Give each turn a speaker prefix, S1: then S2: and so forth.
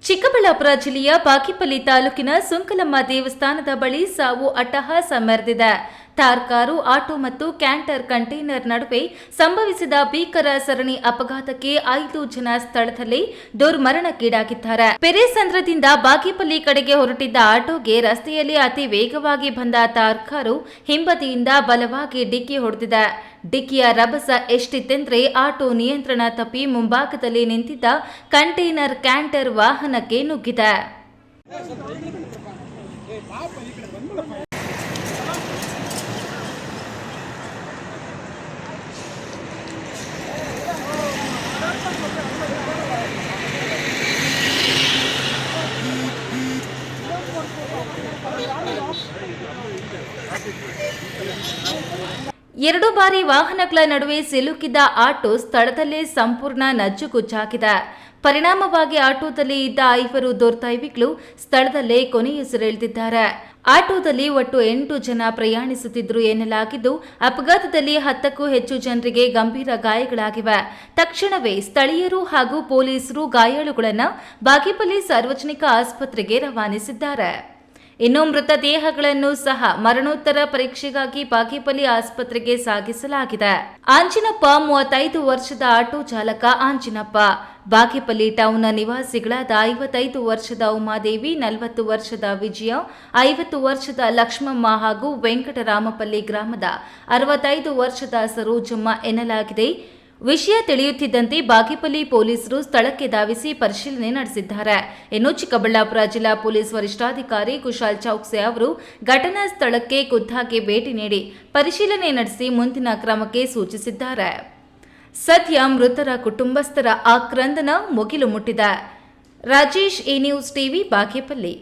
S1: ಚಿಕ್ಕಬಳ್ಳಾಪುರ ಜಿಲ್ಲೆಯ ಬಾಗೇಪಲ್ಲಿ ತಾಲೂಕಿನ ಸುಂಕಲಮ್ಮ ದೇವಸ್ಥಾನದ ಬಳಿ ಸಾವು ಅಟ್ಟಹಾಸ ಮೆರೆದಿದೆ. ಥಾರ್ ಕಾರು, ಆಟೋ ಮತ್ತು ಕ್ಯಾಂಟರ್ ಕಂಟೈನರ್ ನಡುವೆ ಸಂಭವಿಸಿದ ಭೀಕರ ಸರಣಿ ಅಪಘಾತಕ್ಕೆ 5 ಜನ ಸ್ಥಳದಲ್ಲೇ ದುರ್ಮರಣಕ್ಕೀಡಾಗಿದ್ದಾರೆ. ಪೆರೇಸಂದ್ರದಿಂದ ಬಾಗೇಪಲ್ಲಿ ಕಡೆಗೆ ಹೊರಟಿದ್ದ ಆಟೋಗೆ ರಸ್ತೆಯಲ್ಲಿ ಅತಿ ವೇಗವಾಗಿ ಬಂದ ಥಾರ್ ಕಾರು ಹಿಂಬದಿಯಿಂದ ಬಲವಾಗಿ ಡಿಕ್ಕಿ ಹೊಡೆದಿದೆ. ಡಿಕ್ಕಿಯ ರಭಸ ಎಷ್ಟಿತ್ತೆಂದ್ರೆ ಆಟೋ ನಿಯಂತ್ರಣ ತಪ್ಪಿ ಮುಂಭಾಗದಲ್ಲಿ ನಿಂತಿದ್ದ ಕಂಟೈನರ್ ಕ್ಯಾಂಟರ್ ವಾಹನಕ್ಕೆ ನುಗ್ಗಿದೆ. ಎರಡು ಬಾರಿ ವಾಹನಗಳ ನಡುವೆ ಸಿಲುಕಿದ ಆಟೋ ಸ್ಥಳದಲ್ಲೇ ಸಂಪೂರ್ಣ ನಜ್ಜುಗುಜ್ಜಾಗಿದೆ. ಪರಿಣಾಮವಾಗಿ ಆಟೋದಲ್ಲಿ ಇದ್ದ 5 ದುರ್ದೈವಿಗಳು ಸ್ಥಳದಲ್ಲೇ ಕೊನೆಯುಸಿರೆಳೆದಿದ್ದಾರೆ. ಆಟೋದಲ್ಲಿ ಒಟ್ಟು 8 ಜನ ಪ್ರಯಾಣಿಸುತ್ತಿದ್ದರು ಎನ್ನಲಾಗಿದ್ದು, ಅಪಘಾತದಲ್ಲಿ 10ಕ್ಕೂ ಹೆಚ್ಚು ಜನರಿಗೆ ಗಂಭೀರ ಗಾಯಗಳಾಗಿವೆ. ತಕ್ಷಣವೇ ಸ್ಥಳೀಯರು ಹಾಗೂ ಪೊಲೀಸರು ಗಾಯಾಳುಗಳನ್ನು ಬಾಗೇಪಲ್ಲಿ ಸಾರ್ವಜನಿಕ ಆಸ್ಪತ್ರೆಗೆ ರವಾನಿಸಿದ್ದಾರೆ. ಇನ್ನು ಮೃತದೇಹಗಳನ್ನು ಸಹ ಮರಣೋತ್ತರ ಪರೀಕ್ಷೆಗಾಗಿ ಬಾಗೇಪಲ್ಲಿ ಆಸ್ಪತ್ರೆಗೆ ಸಾಗಿಸಲಾಗಿದೆ. ಆಂಜಿನಪ್ಪ 35 ವರ್ಷದ ಆಟೋ ಚಾಲಕ ಆಂಜಿನಪ್ಪ, ಬಾಗೇಪಲ್ಲಿ ಟೌನ್ನ ನಿವಾಸಿಗಳಾದ 55 ವರ್ಷದ ಉಮಾದೇವಿ, 40 ವರ್ಷದ ವಿಜಯ, 50 ವರ್ಷದ ಲಕ್ಷ್ಮಮ್ಮ ಹಾಗೂ ವೆಂಕಟರಾಮಪಲ್ಲಿ ಗ್ರಾಮದ 65 ವರ್ಷದ ಸರೋಜಮ್ಮ ಎನ್ನಲಾಗಿದೆ. ವಿಷಯ ತಿಳಿಯುತ್ತಿದ್ದಂತೆ ಬಾಗೇಪಲ್ಲಿ ಪೊಲೀಸರು ಸ್ಥಳಕ್ಕೆ ಧಾವಿಸಿ ಪರಿಶೀಲನೆ ನಡೆಸಿದ್ದಾರೆ. ಇನ್ನು ಚಿಕ್ಕಬಳ್ಳಾಪುರ ಜಿಲ್ಲಾ ಪೊಲೀಸ್ ವರಿಷ್ಠಾಧಿಕಾರಿ ಕುಶಾಲ್ ಚೌಕ್ಸೆ ಅವರು ಘಟನಾ ಸ್ಥಳಕ್ಕೆ ಖುದ್ದಾಗಿ ಭೇಟಿ ನೀಡಿ ಪರಿಶೀಲನೆ ನಡೆಸಿ ಮುಂದಿನ ಕ್ರಮಕ್ಕೆ ಸೂಚಿಸಿದ್ದಾರೆ. ಸದ್ಯ ಮೃತರ ಕುಟುಂಬಸ್ಥರ ಆಕ್ರಂದನ ಮುಗಿಲು ಮುಟ್ಟಿದೆ. Rajesh, A news TV, Bagepalli.